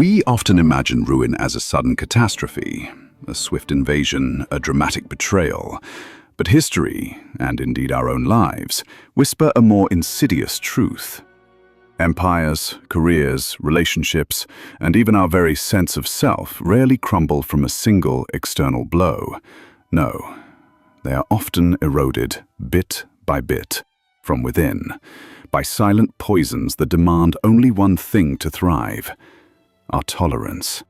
We often imagine ruin as a sudden catastrophe, a swift invasion, a dramatic betrayal. But history, and indeed our own lives, whisper a more insidious truth. Empires, careers, relationships, and even our very sense of self rarely crumble from a single external blow. No, they are often eroded, bit by bit, from within, by silent poisons that demand only one thing to thrive: our tolerance.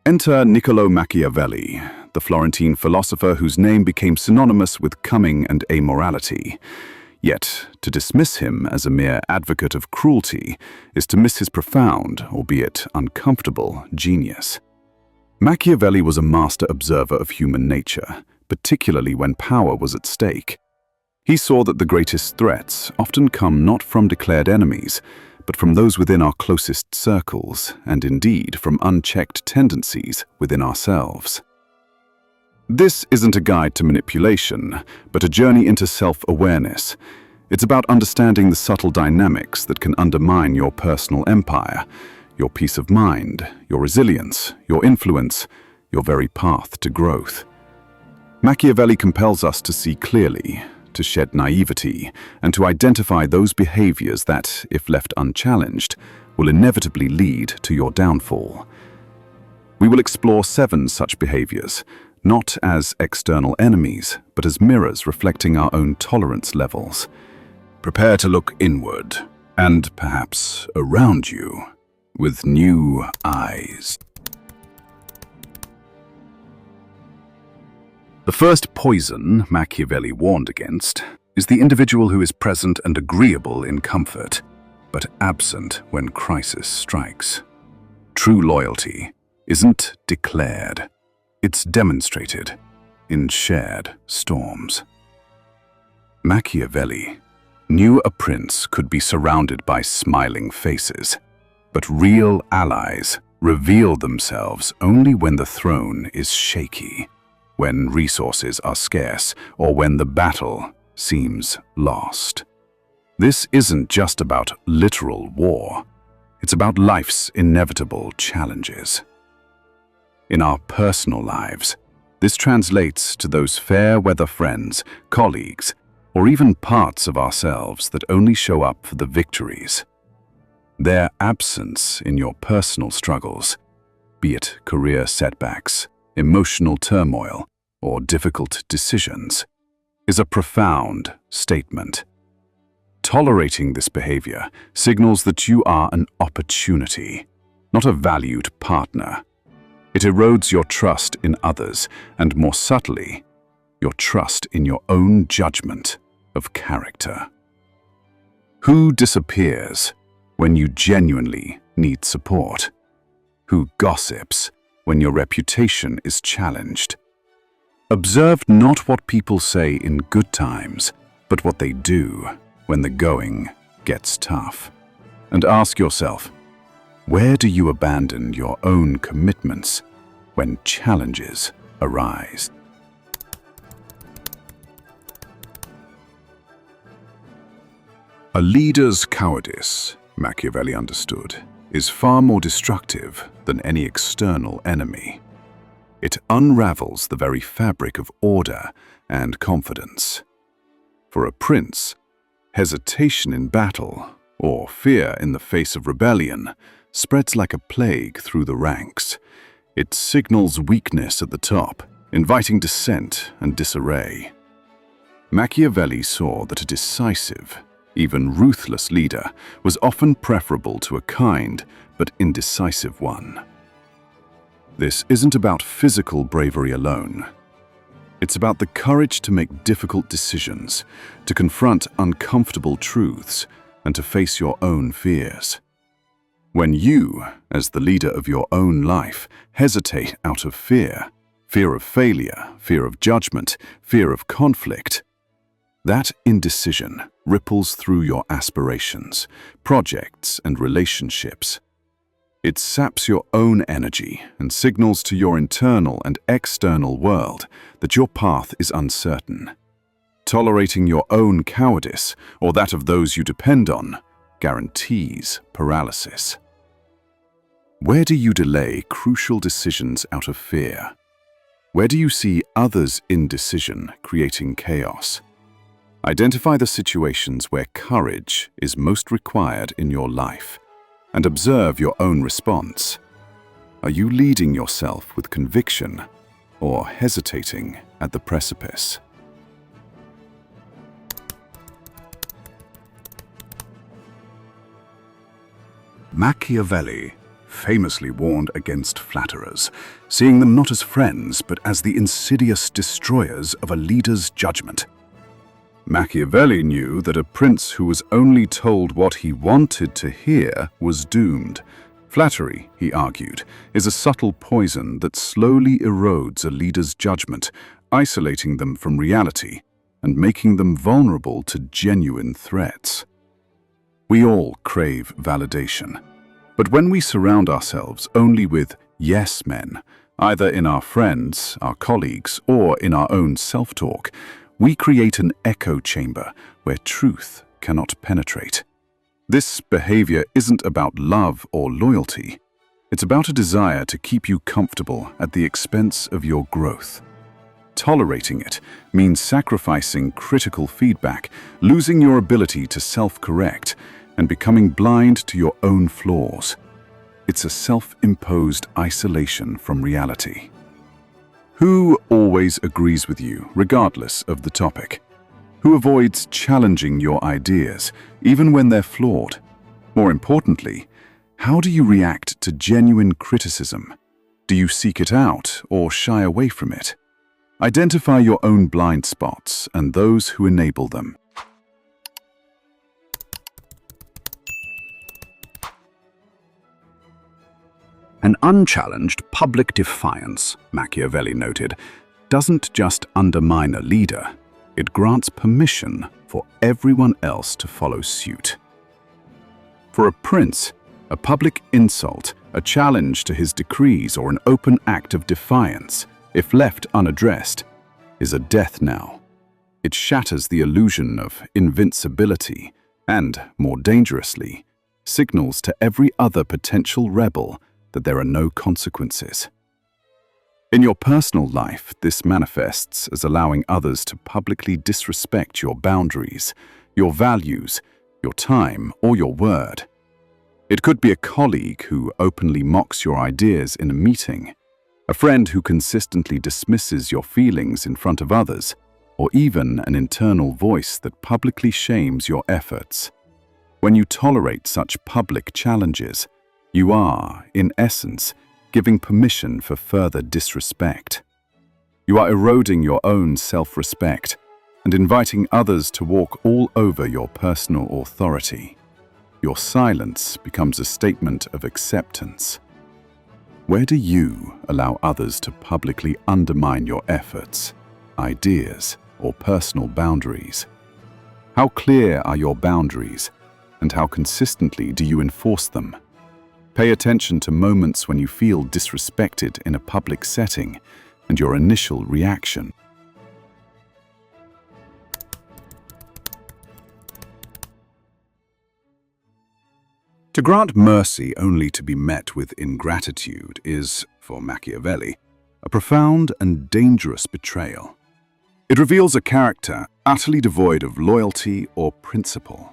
Enter Niccolò Machiavelli, the Florentine philosopher whose name became synonymous with cunning and amorality. Yet, to dismiss him as a mere advocate of cruelty is to miss his profound, albeit uncomfortable, genius. Machiavelli was a master observer of human nature, particularly when power was at stake. He saw that the greatest threats often come not from declared enemies, but from those within our closest circles, and indeed from unchecked tendencies within ourselves. This isn't a guide to manipulation, but a journey into self-awareness. It's about understanding the subtle dynamics that can undermine your personal empire, your peace of mind, your resilience, your influence, your very path to growth. Machiavelli compels us to see clearly, to shed naivety, and to identify those behaviors that, if left unchallenged, will inevitably lead to your downfall. We will explore 7 such behaviors, not as external enemies, but as mirrors reflecting our own tolerance levels. Prepare to look inward, and perhaps around you, with new eyes. The first poison Machiavelli warned against is the individual who is present and agreeable in comfort, but absent when crisis strikes. True loyalty isn't declared, it's demonstrated in shared storms. Machiavelli knew a prince could be surrounded by smiling faces, but real allies reveal themselves only when the throne is shaky, when resources are scarce, or when the battle seems lost. This isn't just about literal war. It's about life's inevitable challenges. In our personal lives, this translates to those fair-weather friends, colleagues, or even parts of ourselves that only show up for the victories. Their absence in your personal struggles, be it career setbacks, emotional turmoil, or difficult decisions, is a profound statement. Tolerating this behavior signals that you are an opportunity, not a valued partner. It erodes your trust in others, and more subtly, your trust in your own judgment of character. Who disappears when you genuinely need support? Who gossips when your reputation is challenged? Observe not what people say in good times, but what they do when the going gets tough. And ask yourself, where do you abandon your own commitments when challenges arise? A leader's cowardice, Machiavelli understood, is far more destructive than any external enemy. It unravels the very fabric of order and confidence. For a prince, hesitation in battle, or fear in the face of rebellion, spreads like a plague through the ranks. It signals weakness at the top, inviting dissent and disarray. Machiavelli saw that a decisive, even ruthless leader was often preferable to a kind but indecisive one. This isn't about physical bravery alone. It's about the courage to make difficult decisions, to confront uncomfortable truths, and to face your own fears. When you, as the leader of your own life, hesitate out of fear of failure, fear of judgment, fear of conflict, that indecision ripples through your aspirations, projects, and relationships. It saps your own energy and signals to your internal and external world that your path is uncertain. Tolerating your own cowardice, or that of those you depend on, guarantees paralysis. Where do you delay crucial decisions out of fear? Where do you see others' indecision creating chaos? Identify the situations where courage is most required in your life and observe your own response. Are you leading yourself with conviction or hesitating at the precipice? Machiavelli famously warned against flatterers, seeing them not as friends but as the insidious destroyers of a leader's judgment. Machiavelli knew that a prince who was only told what he wanted to hear was doomed. Flattery, he argued, is a subtle poison that slowly erodes a leader's judgment, isolating them from reality and making them vulnerable to genuine threats. We all crave validation. But when we surround ourselves only with yes men, either in our friends, our colleagues, or in our own self-talk, we create an echo chamber where truth cannot penetrate. This behavior isn't about love or loyalty. It's about a desire to keep you comfortable at the expense of your growth. Tolerating it means sacrificing critical feedback, losing your ability to self-correct, and becoming blind to your own flaws. It's a self-imposed isolation from reality. Who always agrees with you, regardless of the topic? Who avoids challenging your ideas, even when they're flawed? More importantly, how do you react to genuine criticism? Do you seek it out or shy away from it? Identify your own blind spots and those who enable them. An unchallenged public defiance, Machiavelli noted, doesn't just undermine a leader, it grants permission for everyone else to follow suit. For a prince, a public insult, a challenge to his decrees, or an open act of defiance, if left unaddressed, is a death knell. It shatters the illusion of invincibility and, more dangerously, signals to every other potential rebel that there are no consequences. In your personal life, this manifests as allowing others to publicly disrespect your boundaries, your values, your time, or your word. It could be a colleague who openly mocks your ideas in a meeting, a friend who consistently dismisses your feelings in front of others, or even an internal voice that publicly shames your efforts. When you tolerate such public challenges, you are, in essence, giving permission for further disrespect. You are eroding your own self-respect and inviting others to walk all over your personal authority. Your silence becomes a statement of acceptance. Where do you allow others to publicly undermine your efforts, ideas, or personal boundaries? How clear are your boundaries, and how consistently do you enforce them? Pay attention to moments when you feel disrespected in a public setting and your initial reaction. To grant mercy only to be met with ingratitude is, for Machiavelli, a profound and dangerous betrayal. It reveals a character utterly devoid of loyalty or principle.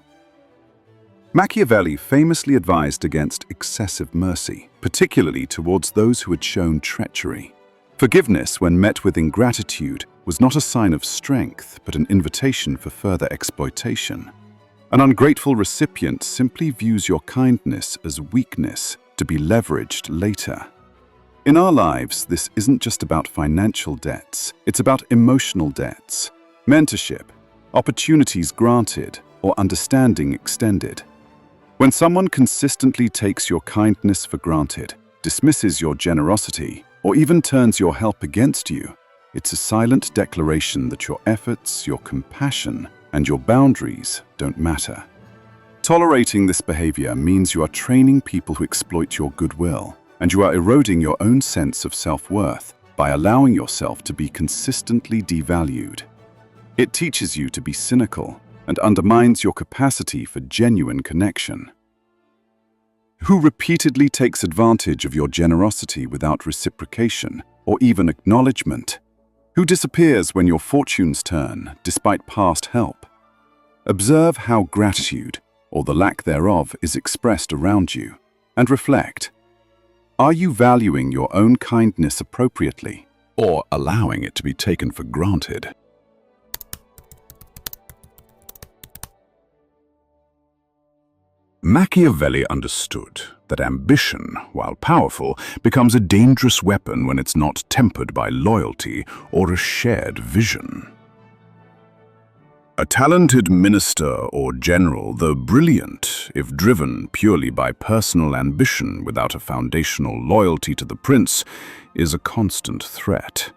Machiavelli famously advised against excessive mercy, particularly towards those who had shown treachery. Forgiveness, when met with ingratitude, was not a sign of strength, but an invitation for further exploitation. An ungrateful recipient simply views your kindness as weakness to be leveraged later. In our lives, this isn't just about financial debts, it's about emotional debts, mentorship, opportunities granted, or understanding extended. When someone consistently takes your kindness for granted, dismisses your generosity, or even turns your help against you, it's a silent declaration that your efforts, your compassion, and your boundaries don't matter. Tolerating this behavior means you are training people who exploit your goodwill, and you are eroding your own sense of self-worth by allowing yourself to be consistently devalued. It teaches you to be cynical and undermines your capacity for genuine connection. Who repeatedly takes advantage of your generosity without reciprocation or even acknowledgement? Who disappears when your fortunes turn, despite past help? Observe how gratitude, or the lack thereof, is expressed around you, and reflect. Are you valuing your own kindness appropriately, or allowing it to be taken for granted? Machiavelli understood that ambition, while powerful, becomes a dangerous weapon when it's not tempered by loyalty or a shared vision. A talented minister or general, though brilliant, if driven purely by personal ambition without a foundational loyalty to the prince, is a constant threat.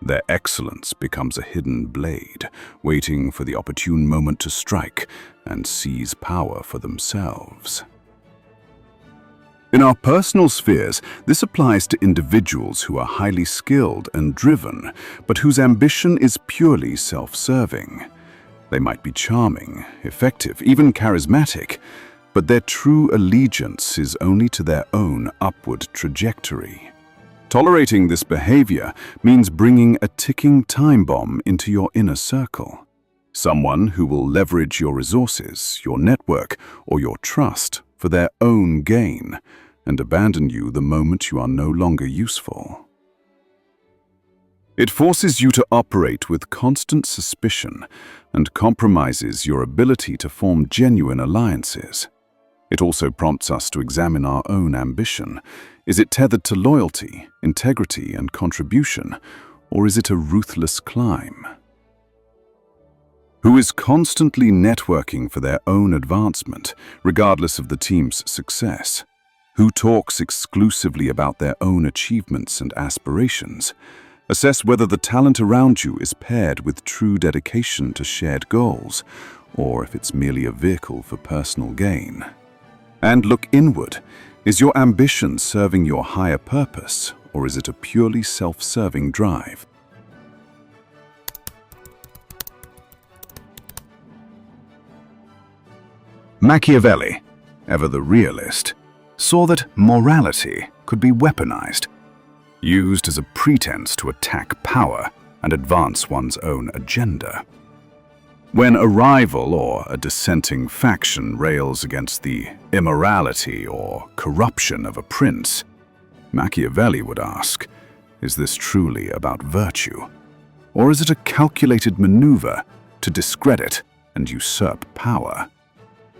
Their excellence becomes a hidden blade, waiting for the opportune moment to strike and seize power for themselves. In our personal spheres, this applies to individuals who are highly skilled and driven, but whose ambition is purely self-serving. They might be charming, effective, even charismatic, but their true allegiance is only to their own upward trajectory. Tolerating this behavior means bringing a ticking time bomb into your inner circle. Someone who will leverage your resources, your network, or your trust for their own gain, and abandon you the moment you are no longer useful. It forces you to operate with constant suspicion and compromises your ability to form genuine alliances. It also prompts us to examine our own ambition. Is it tethered to loyalty, integrity, and contribution, or is it a ruthless climb? Who is constantly networking for their own advancement, regardless of the team's success? Who talks exclusively about their own achievements and aspirations? Assess whether the talent around you is paired with true dedication to shared goals, or if it's merely a vehicle for personal gain. And look inward. Is your ambition serving your higher purpose, or is it a purely self-serving drive? Machiavelli, ever the realist, saw that morality could be weaponized, used as a pretense to attack power and advance one's own agenda. When a rival or a dissenting faction rails against the immorality or corruption of a prince, Machiavelli would ask, is this truly about virtue? Or is it a calculated maneuver to discredit and usurp power?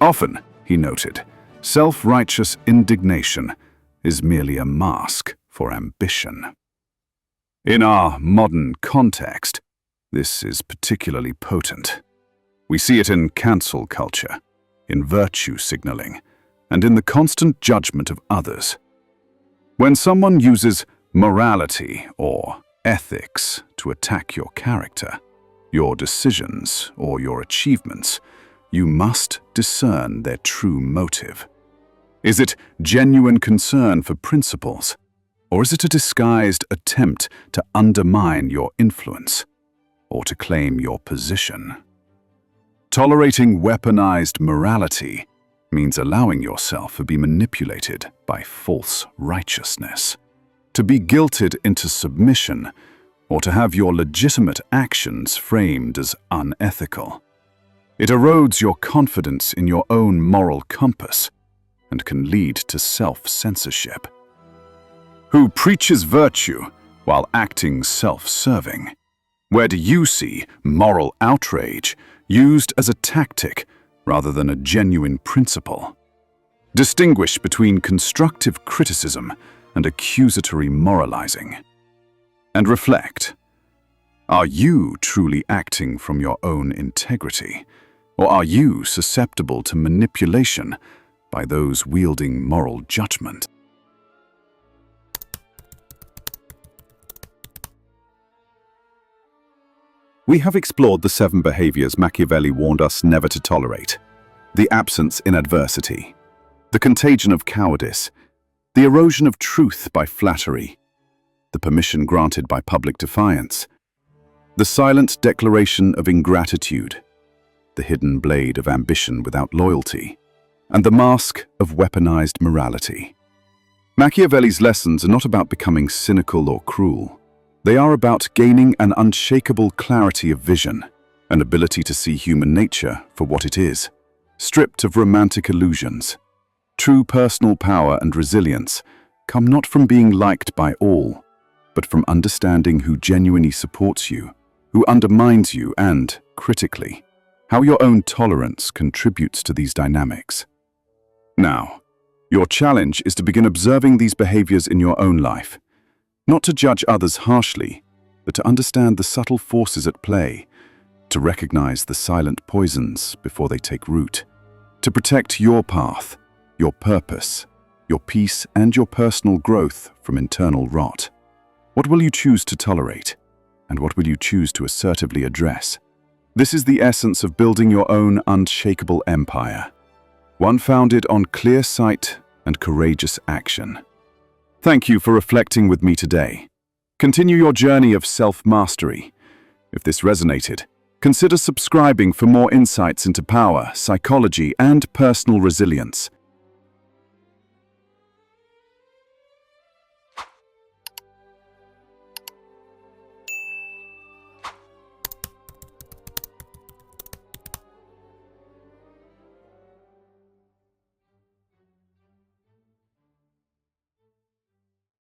Often, he noted, self-righteous indignation is merely a mask for ambition. In our modern context, this is particularly potent. We see it in cancel culture, in virtue signaling, and in the constant judgment of others. When someone uses morality or ethics to attack your character, your decisions, or your achievements, you must discern their true motive. Is it genuine concern for principles, or is it a disguised attempt to undermine your influence or to claim your position? Tolerating weaponized morality means allowing yourself to be manipulated by false righteousness, to be guilted into submission, or to have your legitimate actions framed as unethical. It erodes your confidence in your own moral compass and can lead to self-censorship. Who preaches virtue while acting self-serving? Where do you see moral outrage used as a tactic rather than a genuine principle? Distinguish between constructive criticism and accusatory moralizing. And reflect. Are you truly acting from your own integrity, or are you susceptible to manipulation by those wielding moral judgment? We have explored the 7 behaviors Machiavelli warned us never to tolerate: the absence in adversity, the contagion of cowardice, the erosion of truth by flattery, the permission granted by public defiance, the silent declaration of ingratitude, the hidden blade of ambition without loyalty, and the mask of weaponized morality. Machiavelli's lessons are not about becoming cynical or cruel. They are about gaining an unshakable clarity of vision, an ability to see human nature for what it is, stripped of romantic illusions. True personal power and resilience come not from being liked by all, but from understanding who genuinely supports you, who undermines you, and, critically, how your own tolerance contributes to these dynamics. Now, your challenge is to begin observing these behaviors in your own life, not to judge others harshly, but to understand the subtle forces at play, to recognize the silent poisons before they take root, to protect your path, your purpose, your peace, and your personal growth from internal rot. What will you choose to tolerate, and what will you choose to assertively address? This is the essence of building your own unshakable empire, one founded on clear sight and courageous action. Thank you for reflecting with me today. Continue your journey of self-mastery. If this resonated, consider subscribing for more insights into power, psychology, and personal resilience.